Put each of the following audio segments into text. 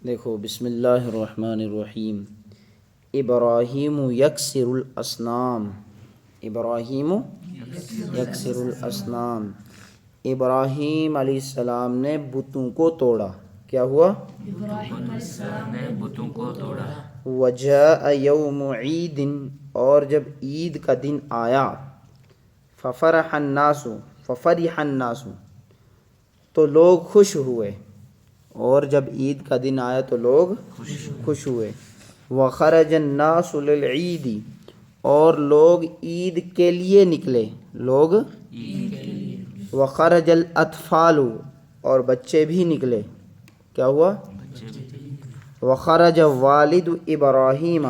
دیکھو، بسم اللہ الرحمن الرحیم۔ ابراہیم یکسر الاسنام، ابراہیم یکسر الاسنام، ابراہیم علیہ السلام نے بتوں کو توڑا۔ کیا ہوا؟ ابراہیم علیہ السلام نے بتوں کو توڑا۔ وجاء یوم عید، اور جب عید کا دن آیا، ففرح الناس، تو لوگ خوش ہوئے، اور جب عید کا دن آیا تو لوگ خوش ہوئے۔ وخرج الناس للعید، اور لوگ عید کے لیے نکلے، لوگ وخرج الاطفال، اور بچے بھی نکلے۔ کیا ہوا؟ وخرج والد ابراہیم،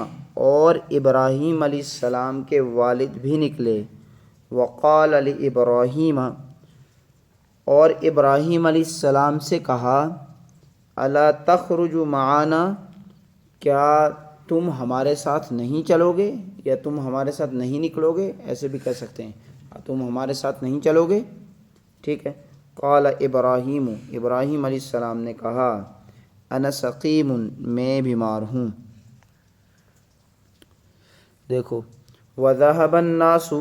اور ابراہیم علیہ السلام کے والد بھی نکلے۔ وقال لابراہیم، اور ابراہیم علیہ السلام سے کہا، الا تخرج معنا، کیا تم ہمارے ساتھ نہیں چلو گے، یا تم ہمارے ساتھ نہیں نکلو گے، ایسے بھی کہہ سکتے ہیں، تم ہمارے ساتھ نہیں چلو گے، ٹھیک ہے۔ قال ابراہیم، ابراہیم علیہ السلام نے کہا، انا سقیم، میں بیمار ہوں۔ دیکھو، وذهب الناس،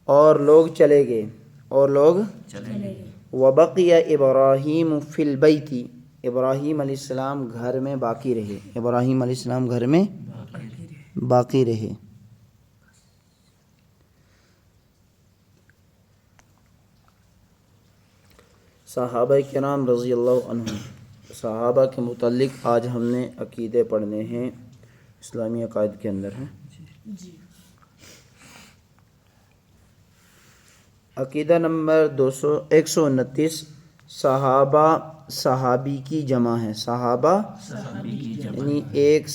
اور لوگ چلے گئے، اور لوگ وبقی ابراہیم فی البیت، ابراہیم علیہ السلام گھر میں باقی رہے، ابراہیم علیہ السلام گھر میں باقی رہے۔ صحابہ کرام رضی اللہ عنہم، صحابہ کے متعلق آج ہم نے عقیدے پڑھنے ہیں، اسلامی عقائد کے اندر ہیں۔ عقیدہ نمبر 129، صحابہ صحابی کی جمع ہے، صحابہ یعنی ایک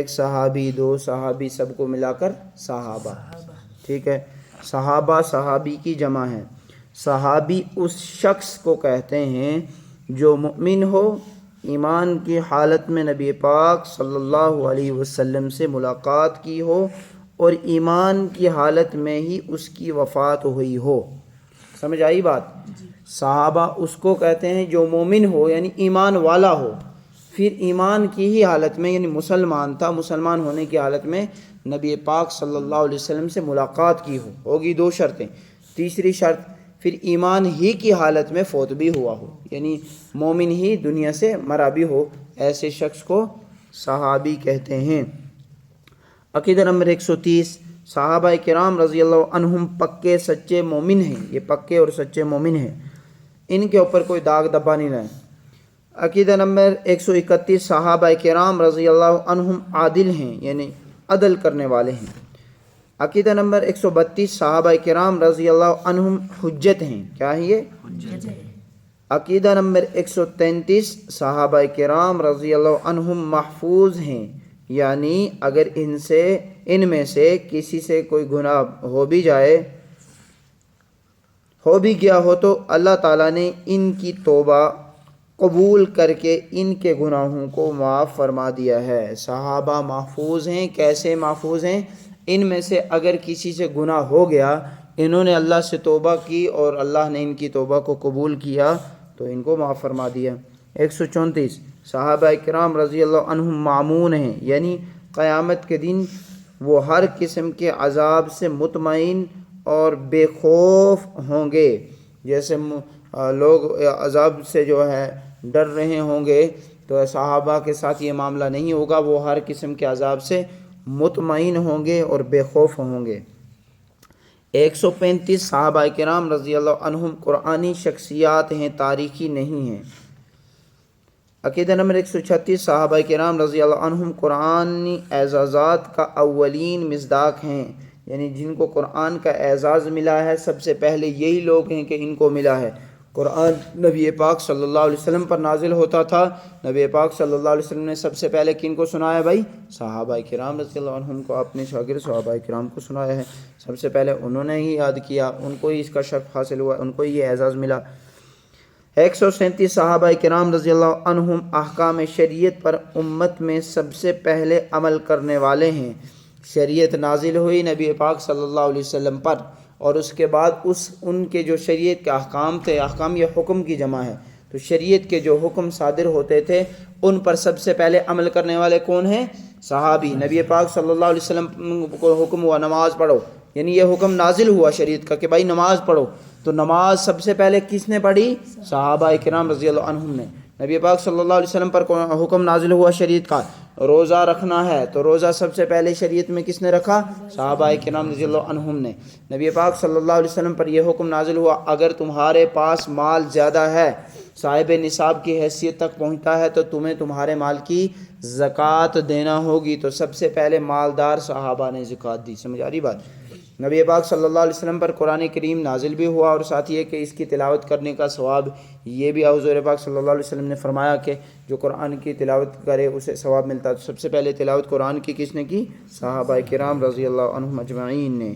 صحابی، دو صحابی، سب کو ملا کر صحابہ، ٹھیک ہے۔ صحابہ صحابی کی جمع ہے۔ صحابی اس شخص کو کہتے ہیں جو مؤمن ہو، ایمان کی حالت میں نبی پاک صلی اللہ علیہ وسلم سے ملاقات کی ہو، اور ایمان کی حالت میں ہی اس کی وفات ہوئی ہو۔ سمجھ آئی بات؟ صحابہ اس کو کہتے ہیں جو مومن ہو، یعنی ایمان والا ہو، پھر ایمان کی ہی حالت میں، یعنی مسلمان تھا، مسلمان ہونے کی حالت میں نبی پاک صلی اللہ علیہ وسلم سے ملاقات کی ہوگی۔ دو شرطیں۔ تیسری شرط، پھر ایمان ہی کی حالت میں فوت بھی ہوا ہو، یعنی مومن ہی دنیا سے مرا بھی ہو، ایسے شخص کو صحابی کہتے ہیں۔ عقیدہ نمبر 130، صحابہ کرام رضی اللہ عنہم پکے سچے مومن ہیں، یہ پکے اور سچے مومن ہیں، ان کے اوپر کوئی داغ دبا نہیں لائیں۔ عقیدہ نمبر 131، صحابہ کرام رضی اللہ عنہم عادل ہیں، یعنی عدل کرنے والے ہیں۔ عقیدہ نمبر 132، صحابہ کرام رضی اللہ عنہم حجت ہیں، کیا ہے یہ؟ حجت ہے۔ عقیدہ نمبر 133، صحابہ کرام رضی اللہ عنہم محفوظ ہیں، یعنی اگر ان میں سے کسی سے کوئی گناہ ہو بھی گیا ہو تو اللہ تعالیٰ نے ان کی توبہ قبول کر کے ان کے گناہوں کو معاف فرما دیا ہے۔ صحابہ محفوظ ہیں۔ کیسے محفوظ ہیں؟ ان میں سے اگر کسی سے گناہ ہو گیا، انہوں نے اللہ سے توبہ کی اور اللہ نے ان کی توبہ کو قبول کیا تو ان کو معاف فرما دیا۔ 134، صحابہ کرام رضی اللہ عنہم معمون ہیں، یعنی قیامت کے دن وہ ہر قسم کے عذاب سے مطمئن اور بے خوف ہوں گے۔ جیسے لوگ عذاب سے جو ہے ڈر رہے ہوں گے، تو صحابہ کے ساتھ یہ معاملہ نہیں ہوگا، وہ ہر قسم کے عذاب سے مطمئن ہوں گے اور بے خوف ہوں گے۔ 135، صحابہ کرام رضی اللہ عنہم قرآنی شخصیات ہیں، تاریخی نہیں ہیں۔ عقیدہ نمبر 136، صحابہ کرام رضی اللہ عنہم قرآنی اعزازات کا اولین مصداق ہیں، یعنی جن کو قرآن کا اعزاز ملا ہے سب سے پہلے یہی لوگ ہیں کہ ان کو ملا ہے۔ قرآن نبی پاک صلی اللہ علیہ وسلم پر نازل ہوتا تھا، نبی پاک صلی اللہ علیہ وسلم نے سب سے پہلے کن کو سنایا بھائی؟ صحابہ کرام رضی اللہ عنہم کو، اپنے شاگرد صحابہ کرام کو سنایا ہے، سب سے پہلے انہوں نے ہی یاد کیا، ان کو ہی اس کا شرف حاصل ہوا، ان کو ہی یہ اعزاز ملا۔ 137، صحابہ کرام رضی اللہ عنہم احکام شریعت پر امت میں سب سے پہلے عمل کرنے والے ہیں۔ شریعت نازل ہوئی نبی پاک صلی اللہ علیہ وسلم پر، اور اس کے بعد ان کے جو شریعت کے احکام تھے، احکام یہ حکم کی جمع ہے، تو شریعت کے جو حکم صادر ہوتے تھے ان پر سب سے پہلے عمل کرنے والے کون ہیں؟ صحابی. نبی پاک صلی اللہ علیہ وسلم کو حکم ہوا نماز پڑھو، یعنی یہ حکم نازل ہوا شریعت کا کہ بھائی نماز پڑھو، تو نماز سب سے پہلے کس نے پڑھی؟ صحابہ کرام رضی اللہ عنہم نے. نبی پاک صلی اللہ علیہ وسلم پر حکم نازل ہوا شریعت کا روزہ رکھنا ہے، تو روزہ سب سے پہلے شریعت میں کس نے رکھا؟ صحابہ کرام رضی اللہ عنہم نے. نبی پاک صلی اللہ علیہ وسلم پر یہ حکم نازل ہوا اگر تمہارے پاس مال زیادہ ہے، صاحب نصاب کی حیثیت تک پہنچتا ہے، تو تمہیں تمہارے مال کی زکوٰۃ دینا ہوگی. تو سب سے پہلے مالدار صحابہ نے زکوٰۃ دی. سمجھ آ رہی بات؟ نبی پاک صلی اللہ علیہ وسلم پر قرآن کریم نازل بھی ہوا، اور ساتھ یہ کہ اس کی تلاوت کرنے کا ثواب یہ بھی حضور پاک صلی اللہ علیہ وسلم نے فرمایا کہ جو قرآن کی تلاوت کرے اسے ثواب ملتا ہے. تو سب سے پہلے تلاوت قرآن کی کس نے کی؟ صحابہ کرام رضی اللہ عنہم اجمعین نے.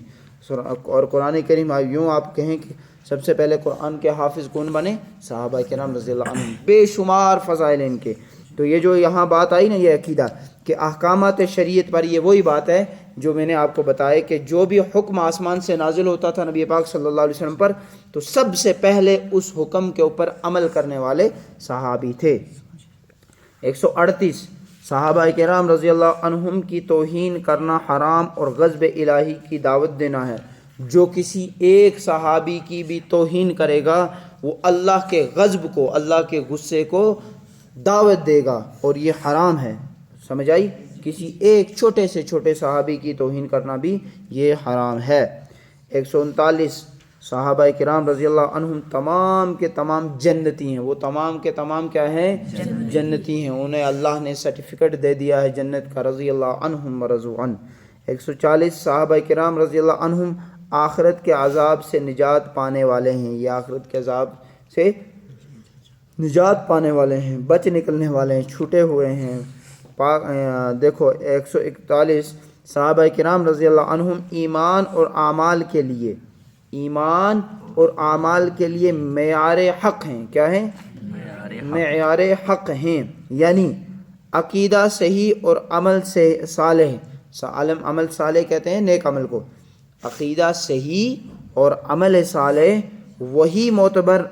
اور قرآن کریم یوں آپ کہیں کہ سب سے پہلے قرآن کے حافظ کون بنے؟ صحابہ کرام رضی اللہ عنہم. بے شمار فضائل ان کے. تو یہ جو یہاں بات آئی نا، یہ عقیدہ کہ احکامات شریعت پر، یہ وہی بات ہے جو میں نے آپ کو بتایا کہ جو بھی حکم آسمان سے نازل ہوتا تھا نبی پاک صلی اللہ علیہ وسلم پر، تو سب سے پہلے اس حکم کے اوپر عمل کرنے والے صحابی تھے. 138 صحابہ کرام رضی اللہ عنہم کی توہین کرنا حرام اور غضب الہی کی دعوت دینا ہے. جو کسی ایک صحابی کی بھی توہین کرے گا وہ اللہ کے غضب کو، اللہ کے غصے کو دعوت دے گا، اور یہ حرام ہے. سمجھ آئی؟ کسی ایک چھوٹے سے چھوٹے صحابی کی توہین کرنا بھی یہ حرام ہے. 139 صحابہ کرام رضی اللہ عنہم تمام کے تمام جنتی ہیں. وہ تمام کے تمام کیا ہیں؟ جنتی ہیں. انہیں اللہ نے سرٹیفکیٹ دے دیا ہے جنت کا، رضی اللہ عنہم ورضوا عنہ. 140 صحابہ کرام رضی اللہ عنہم آخرت کے عذاب سے نجات پانے والے ہیں. یہ آخرت کے عذاب سے نجات پانے والے ہیں، بچ نکلنے والے ہیں، چھوٹے ہوئے ہیں. دیکھو 141 صحابہ کرام رضی اللہ عنہم ایمان اور اعمال کے لیے معیار حق ہیں. کیا ہیں؟ معیار حق ہیں، یعنی عقیدہ صحیح اور عمل سے صالح. عمل صالح کہتے ہیں نیک عمل کو. عقیدہ صحیح اور عمل صالح وہی معتبر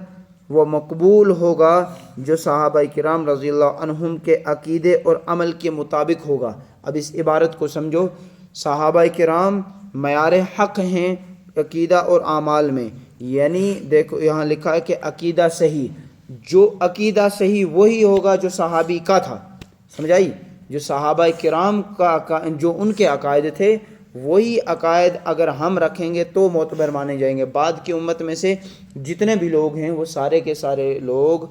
و مقبول ہوگا جو صحابہ کرام رضی اللہ عنہم کے عقیدے اور عمل کے مطابق ہوگا. اب اس عبارت کو سمجھو. صحابہ کرام معیار حق ہیں عقیدہ اور اعمال میں، یعنی دیکھو یہاں لکھا ہے کہ عقیدہ صحیح. جو عقیدہ صحیح وہی ہوگا جو صحابی کا تھا. سمجھائی؟ جو صحابہ کرام کا جو ان کے عقائد تھے وہی عقائد اگر ہم رکھیں گے تو معتبر مانے جائیں گے. بعد کی امت میں سے جتنے بھی لوگ ہیں وہ سارے کے سارے لوگ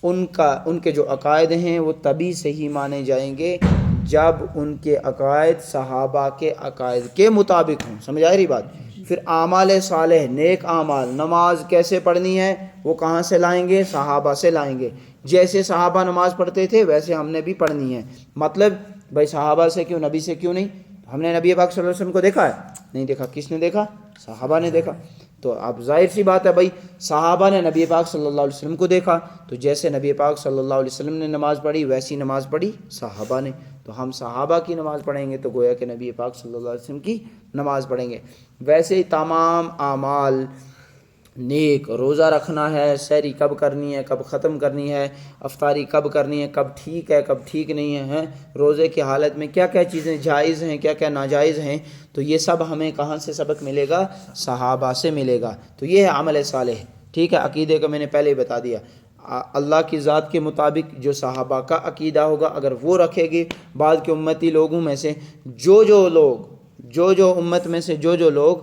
ان کے جو عقائد ہیں وہ تبھی صحیح مانے جائیں گے جب ان کے عقائد صحابہ کے عقائد کے مطابق ہوں. سمجھ آئی رہی بات؟ پھر اعمال صالح، نیک اعمال، نماز کیسے پڑھنی ہے وہ کہاں سے لائیں گے؟ صحابہ سے لائیں گے. جیسے صحابہ نماز پڑھتے تھے ویسے ہم نے بھی پڑھنی ہے. مطلب بھائی صحابہ سے کیوں، نبی سے کیوں نہیں؟ ہم نے نبی پاک صلی اللہ علیہ وسلم کو دیکھا ہے؟ نہیں دیکھا. کس نے دیکھا؟ صحابہ نے دیکھا. تو اب ظاہر سی بات ہے بھائی صحابہ نے نبی پاک صلی اللہ علیہ وسلم کو دیکھا، تو جیسے نبی پاک صلی اللہ علیہ وسلم نے نماز پڑھی ویسی نماز پڑھی صحابہ نے. تو ہم صحابہ کی نماز پڑھیں گے تو گویا کہ نبی پاک صلی اللہ علیہ وسلم کی نماز پڑھیں گے. ویسے ہی تمام اعمال نیک، روزہ رکھنا ہے، سحری کب کرنی ہے، کب ختم کرنی ہے، افطاری کب کرنی ہے، کب ٹھیک ہے کب ٹھیک نہیں ہے، روزے کی حالت میں کیا کیا چیزیں جائز ہیں کیا کیا ناجائز ہیں، تو یہ سب ہمیں کہاں سے سبق ملے گا؟ صحابہ سے ملے گا. تو یہ ہے عمل صالح. ٹھیک ہے، عقیدے کا میں نے پہلے ہی بتا دیا. اللہ کی ذات کے مطابق جو صحابہ کا عقیدہ ہوگا اگر وہ رکھے گی، بعد کے امتی لوگوں میں سے جو امت میں سے جو لوگ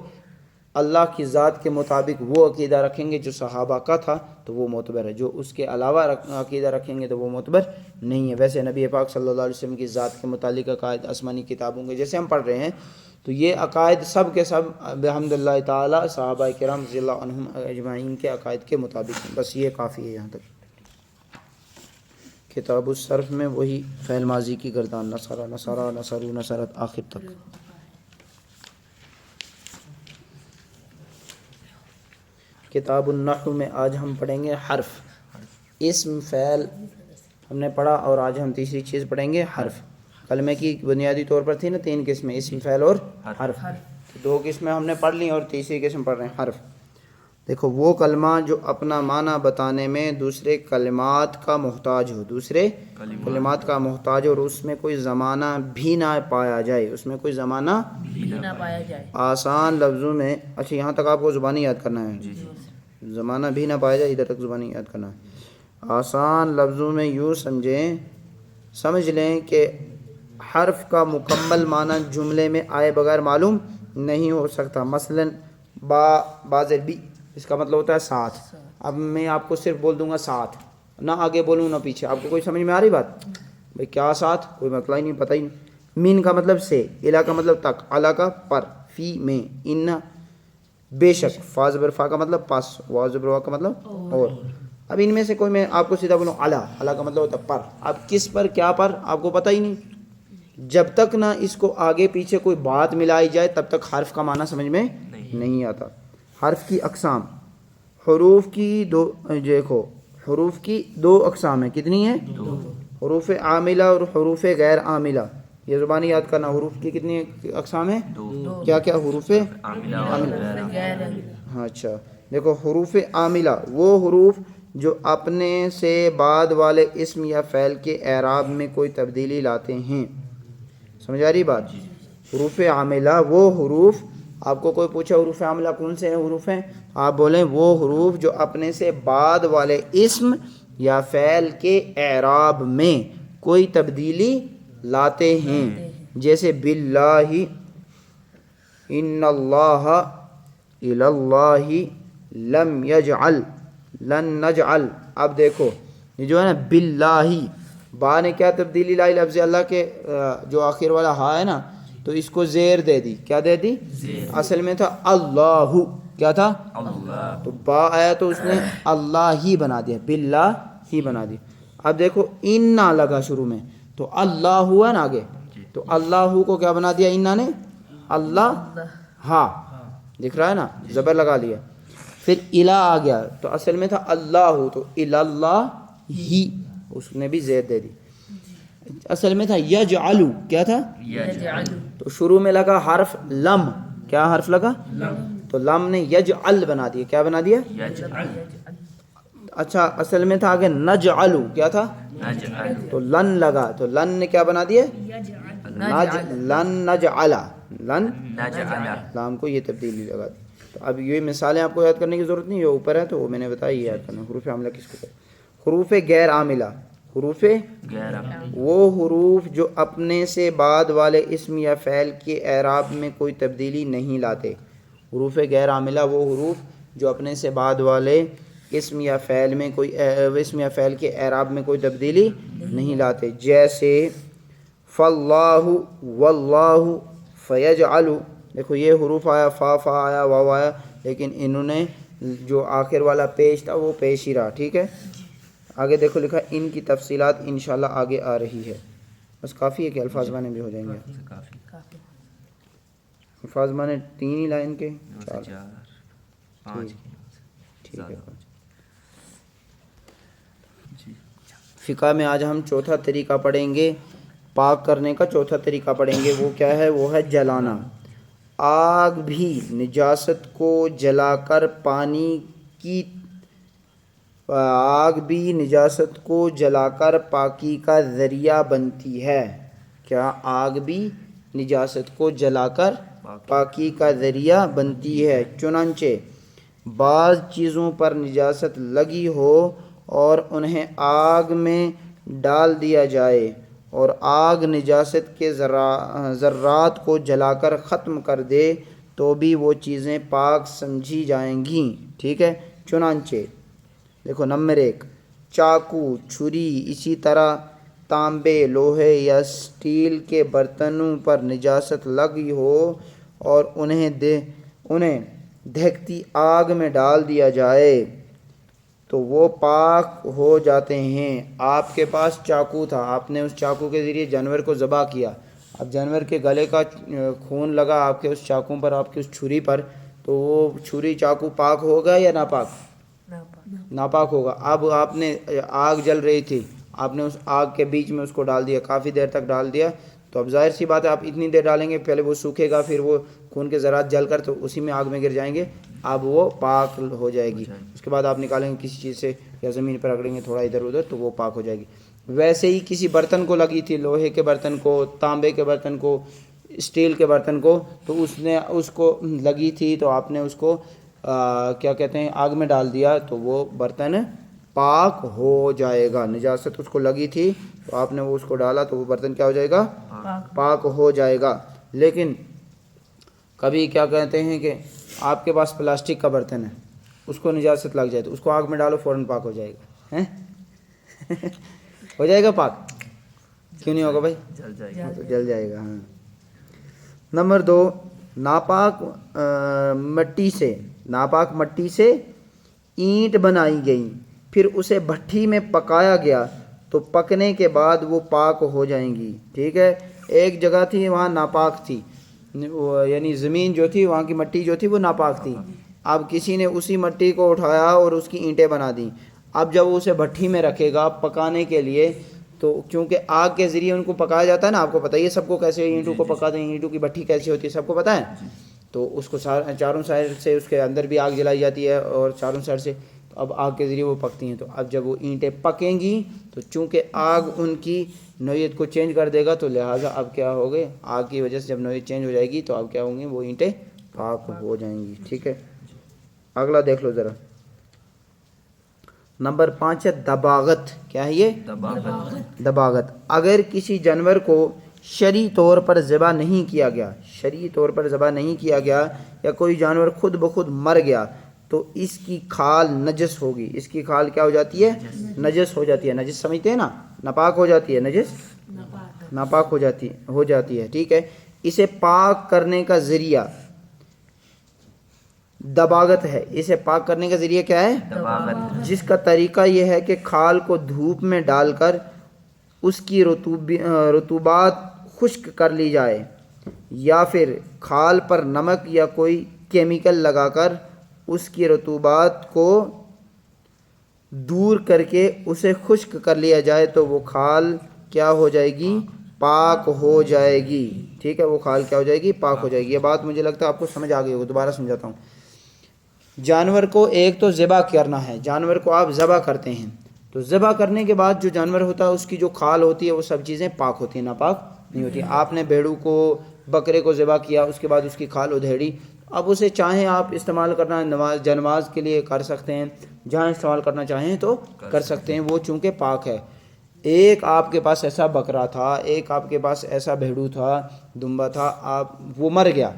اللہ کی ذات کے مطابق وہ عقیدہ رکھیں گے جو صحابہ کا تھا تو وہ معتبر ہے. جو اس کے علاوہ عقیدہ رکھیں گے تو وہ معتبر نہیں ہے. ویسے نبی پاک صلی اللہ علیہ وسلم کی ذات کے متعلق عقائد آسمانی کتابوں کے جیسے ہم پڑھ رہے ہیں، تو یہ عقائد سب کے سب الحمدللہ تعالی صحابہ کرام رضی اللہ عنہم اجمعین کے عقائد کے مطابق ہیں. بس یہ کافی ہے. یہاں تک کتاب الصرف میں وہی فعل ماضی کی گردان، نصرہ نصرہ نصروا نصرت آخر تک. کتاب النحو میں آج ہم پڑھیں گے حرف. اسم فعل ہم نے پڑھا اور آج ہم تیسری چیز پڑھیں گے حرف. کلمے کی بنیادی طور پر تھی نا 3 قسمیں، اسم فعل اور حرف. 2 قسمیں ہم نے پڑھ لی اور تیسری قسم پڑھ رہے ہیں حرف. دیکھو وہ کلمہ جو اپنا معنی بتانے میں دوسرے کلمات کا محتاج ہو، دوسرے کلمات کا محتاج ہو، اور اس میں کوئی زمانہ بھی نہ پایا جائے، اس میں کوئی زمانہ بھی نہ پایا جائے. آسان لفظوں میں. اچھا یہاں تک آپ کو زبانی یاد کرنا ہے، زمانہ بھی نہ پایا جائے، ادھر تک زبانی یاد کرنا ہے. آسان لفظوں میں یوں سمجھ لیں کہ حرف کا مکمل معنی جملے میں آئے بغیر معلوم نہیں ہو سکتا. مثلا باز بی، اس کا مطلب ہوتا ہے ساتھ. اب میں آپ کو صرف بول دوں گا ساتھ، نہ آگے بولوں نہ پیچھے، آپ کو کوئی سمجھ میں آ رہی بات؟ بھئی کیا ساتھ، کوئی مطلب ہی نہیں، پتہ ہی نہیں. من کا مطلب سے، الا کا مطلب تک، علا کا پر، فی میں، ان بے شک، فا زبر فا کا مطلب پاس، وا زبر وا کا مطلب اور. اب ان میں سے کوئی میں آپ کو سیدھا بولوں علا کا مطلب ہوتا ہے پر. اب کس پر کیا پر آپ کو پتہ ہی نہیں. جب تک نہ اس کو آگے پیچھے کوئی بات ملائی جائے تب تک حرف کا معنی سمجھ میں نہیں آتا. حرف کی اقسام، حروف کی دو اقسام ہیں. کتنی ہیں؟ حروف عاملہ اور حروف غیر عاملہ. یہ زبانی یاد کرنا. حروف کی کتنی اقسام ہیں؟ کیا کیا؟ حروف عاملہ. ہاں اچھا دیکھو، حروف عاملہ وہ حروف جو اپنے سے بعد والے اسم یا فعل کے اعراب میں کوئی تبدیلی لاتے ہیں. سمجھ آ رہی بات؟ حروف عاملہ وہ حروف، آپ کو کوئی پوچھے حروف عاملہ کون سے حروف ہیں، آپ بولیں وہ حروف جو اپنے سے بعد والے اسم یا فعل کے اعراب میں کوئی تبدیلی لاتے ہیں. جیسے باللہ، ان اللہ، الاللہ، لم یجعل، لن نجعل. اب دیکھو یہ جو ہے نا باللہ، با نے کیا تبدیلی لائی لفظ اللہ کے جو آخر والا ہا ہے نا، تو اس کو زیر دے دی. کیا دے دی؟ اصل میں تھا اللہ. کیا تھا؟ اللہ. تو با آیا تو اس نے اللہ ہی بنا دیا، باللہ ہی بنا دیا. اب دیکھو ان نہ لگا شروع میں تو اللہ ہوا نا آگے، تو اللہ کو کیا بنا دیا انہ نے؟ اللہ ہاں. دکھ رہا ہے نا، زبر لگا لیا. پھر الہ آ گیا تو اصل میں تھا اللہ، تو اللہ ہی، اس نے بھی زید دے دی. اصل میں تھا یجعلو. کیا تھا؟ تو شروع میں لگا حرف لم. کیا حرف لگا؟ تو لم نے یجعل بنا دیا. کیا بنا دیا؟ اچھا اصل میں تھا آگے نجعلو. کیا تھا؟ تو لن لگا، تو لن نے کیا بنا دیا؟ لن نجعلا. لن لام کو یہ تبدیلی لگا دی. تو اب یہ مثالیں آپ کو یاد کرنے کی ضرورت نہیں، یہ اوپر ہے تو وہ میں نے بتایا یہ یاد کرنا. حروف عاملہ کس کو کہتے ہیں؟ حروف غیر عاملہ. حروف وہ حروف جو اپنے سے بعد والے اسم یا فعل کے اعراب میں کوئی تبدیلی نہیں لاتے. حروف غیر عاملہ وہ حروف جو اپنے سے بعد والے اسم یا فعل میں کوئی اسم یا فعل کے اعراب میں کوئی تبدیلی نہیں لاتے. جیسے فاللہ، واللہ، فیجعل. دیکھو یہ حروف آیا، فا آیا، واو آیا، لیکن انہوں نے جو آخر والا پیش تھا وہ پیش ہی رہا. ٹھیک ہے، آگے دیکھو لکھا ان کی تفصیلات انشاءاللہ آگے آ رہی ہے. بس کافی ہے کہ الفاظ معنی بھی ہو جائیں گے. الفاظ معنی 3 ہی لائن کے 4 ٹھیک ہے. فقہ میں آج ہم چوتھا طریقہ پڑھیں گے، پاک کرنے کا چوتھا طریقہ پڑھیں گے. وہ کیا ہے؟ وہ ہے جلانا. آگ بھی نجاست کو جلا کر پاکی کا ذریعہ بنتی ہے. کیا آگ بھی نجاست کو جلا کر پاکی کا ذریعہ بنتی ہے؟ چنانچہ بعض چیزوں پر نجاست لگی ہو اور انہیں آگ میں ڈال دیا جائے اور آگ نجاست کے ذرات کو جلا کر ختم کر دے تو بھی وہ چیزیں پاک سمجھی جائیں گی. ٹھیک ہے. چنانچہ دیکھو نمبر 1، چاقو، چھری، اسی طرح تانبے، لوہے یا اسٹیل کے برتنوں پر نجاست لگی ہو اور انہیں دہکتی آگ میں ڈال دیا جائے تو وہ پاک ہو جاتے ہیں. آپ کے پاس چاقو تھا، آپ نے اس چاقو کے ذریعے جانور کو ذبح کیا. اب جانور کے گلے کا خون لگا آپ کے اس چاقو پر، آپ کی اس چھری پر، تو وہ چھری چاقو پاک ہوگا یا ناپاک؟ ناپاک ہوگا. اب آپ نے آگ جل رہی تھی، آپ نے اس آگ کے بیچ میں اس کو ڈال دیا، کافی دیر تک ڈال دیا، تو اب ظاہر سی بات ہے آپ اتنی دیر ڈالیں گے، پہلے وہ سوکھے گا، پھر وہ خون کے ذرات جل کر تو اسی میں آگ میں گر جائیں گے، اب وہ پاک ہو جائے گی. اس کے بعد آپ نکالیں گے کسی چیز سے یا زمین پر رگڑیں گے تھوڑا ادھر ادھر تو وہ پاک ہو جائے گی. ویسے ہی کسی برتن کو لگی تھی، لوہے کے برتن کو، تانبے کے برتن کو، اسٹیل کے برتن کو، تو اس کو لگی تھی تو آپ نے اس کو کیا کہتے ہیں آگ میں ڈال دیا تو وہ برتن پاک ہو جائے گا. نجاست اس کو لگی تھی تو آپ نے وہ اس کو ڈالا تو وہ برتن کیا ہو جائے گا؟ پاک ہو جائے گا. لیکن کبھی کیا کہتے ہیں کہ آپ کے پاس پلاسٹک کا برتن ہے، اس کو نجاست لگ جائے تو اس کو آگ میں ڈالو فوراً پاک ہو جائے گا. ہو جائے گا پاک؟ کیوں نہیں ہوگا بھائی؟ جل جائے گا. تو جل جائے گا. ہاں. نمبر 2، ناپاک مٹی سے اینٹ بنائی گئی، پھر اسے بھٹی میں پکایا گیا تو پکنے کے بعد وہ پاک ہو جائیں گی. ٹھیک ہے. ایک جگہ تھی وہاں ناپاک تھی، یعنی زمین جو تھی وہاں کی مٹی جو تھی وہ ناپاک تھی. اب کسی نے اسی مٹی کو اٹھایا اور اس کی اینٹیں بنا دیں. اب جب وہ اسے بھٹی میں رکھے گا پکانے کے لیے تو چونکہ آگ کے ذریعے ان کو پکایا جاتا ہے نا، آپ کو پتہ ہی ہے سب کو کیسے اینٹوں کو پکاتے ہیں، اینٹوں کی بھٹی کیسی ہوتی ہے سب کو پتہ ہے. تو اس کو چاروں سائڈ سے اس کے اندر بھی آگ جلائی جاتی ہے اور چاروں سائڈ سے اب آگ کے ذریعے وہ پکتی ہیں. تو اب جب وہ اینٹیں پکیں گی تو چونکہ آگ ان کی نوعیت کو چینج کر دے گا تو لہٰذا اب کیا ہوگے، آگ کی وجہ سے جب نوعیت چینج ہو جائے گی تو اب کیا ہوں گی، وہ اینٹیں پاک ہو جائیں گی. ٹھیک ہے. اگلا دیکھ لو ذرا. نمبر 5 ہے دباغت. کیا ہے یہ؟ دباغت. اگر کسی جانور کو شرعی طور پر ذبح نہیں کیا گیا یا کوئی جانور خود بخود مر گیا تو اس کی کھال نجس ہوگی. اس کی کھال کیا ہو جاتی ہے؟ نجس ہو جاتی ہے. نجس سمجھتے ہیں نا، ناپاک ہو جاتی ہے. نجس ناپاک ہو جاتی ہے. ٹھیک ہے. اسے پاک کرنے کا ذریعہ دباغت ہے. اسے پاک کرنے کا ذریعہ کیا ہے؟ دباغت. جس کا طریقہ یہ ہے کہ کھال کو دھوپ میں ڈال کر اس کی رطوبات خشک کر لی جائے، یا پھر کھال پر نمک یا کوئی کیمیکل لگا کر اس کی رطوبات کو دور کر کے اسے خشک کر لیا جائے تو وہ کھال کیا ہو جائے گی؟ پاک ہو جائے گی. ٹھیک ہے. وہ کھال کیا ہو جائے گی؟ پاک ہو جائے گی. یہ بات مجھے لگتا ہے آپ کو سمجھ آ گئی ہوگی. دوبارہ سمجھاتا ہوں. جانور کو ایک تو ذبح کرنا ہے. جانور کو آپ ذبح کرتے ہیں تو ذبح کرنے کے بعد جو جانور ہوتا ہے اس کی جو کھال ہوتی ہے وہ سب چیزیں پاک ہوتی ہیں، ناپاک نہیں ہوتی. آپ نے بھیڑو کو، بکرے کو ذبح کیا، اس کے بعد اس کی کھال ادھیڑی، اب اسے چاہیں آپ استعمال کرنا نماز کے لیے کر سکتے ہیں، جہاں استعمال کرنا چاہیں تو کر سکتے ہیں، وہ چونکہ پاک ہے. ایک آپ کے پاس ایسا بکرا تھا، ایک آپ کے پاس ایسا بھیڑو تھا، دمبا تھا، وہ مر گیا،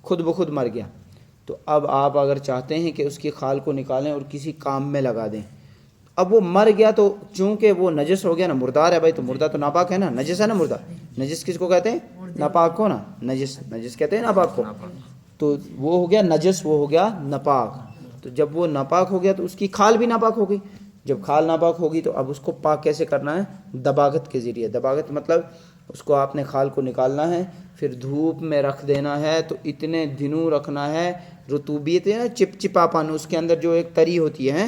خود بخود مر گیا. تو اب آپ اگر چاہتے ہیں کہ اس کی کھال کو نکالیں اور کسی کام میں لگا دیں، اب وہ مر گیا تو چونکہ وہ نجس ہو گیا نا، مردار ہے بھائی، تو مردہ تو ناپاک ہے نا، نجس ہے نا مردہ. نجس کس کو کہتے ہیں؟ ناپاک کو نا. نجس کہتے ہیں ناپاک کو. تو وہ ہو گیا نجس، وہ ہو گیا ناپاک. تو جب وہ ناپاک ہو گیا تو اس کی کھال بھی ناپاک ہو گئی. جب کھال ناپاک ہوگی تو اب اس کو پاک کیسے کرنا ہے؟ دباغت کے ذریعے. دباغت مطلب اس کو آپ نے کھال کو نکالنا ہے، پھر دھوپ میں رکھ دینا ہے. تو اتنے دنوں رکھنا ہے. رطوبیت ہے نا، چپچپا پن، اس کے اندر جو ایک تری ہوتی ہے،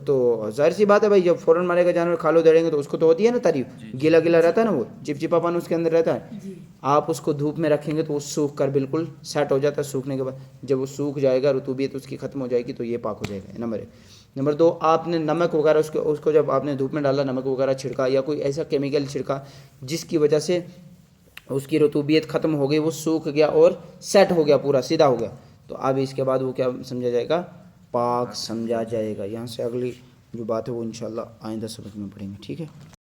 تو ظاہر سی بات ہے بھائی، جب فوراً مرے گا جانور کھالو دڑیں گے تو اس کو تو ہوتی ہے نا تری، گیلا گیلا رہتا ہے نا، وہ چپچپا پن اس کے اندر رہتا ہے. آپ اس کو دھوپ میں رکھیں گے تو وہ سوکھ کر بالکل سیٹ ہو جاتا ہے. سوکھنے کے بعد جب وہ سوکھ جائے گا، رطوبیت اس کی ختم ہو جائے گی تو یہ پاک ہو جائے گا. نمبر 1. نمبر 2، آپ نے نمک وغیرہ اس کو جب آپ نے دھوپ میں ڈالا، نمک وغیرہ چھڑکا یا کوئی ایسا کیمیکل چھڑکا جس کی وجہ سے اس کی رطوبیت ختم ہو گئی، وہ سوکھ گیا اور سیٹ ہو گیا، پورا سیدھا ہو گیا، تو اب اس کے بعد وہ کیا سمجھا جائے گا؟ پاک سمجھا جائے گا. یہاں سے اگلی جو بات ہے وہ انشاءاللہ آئندہ سبق میں پڑھیں گے. ٹھیک ہے.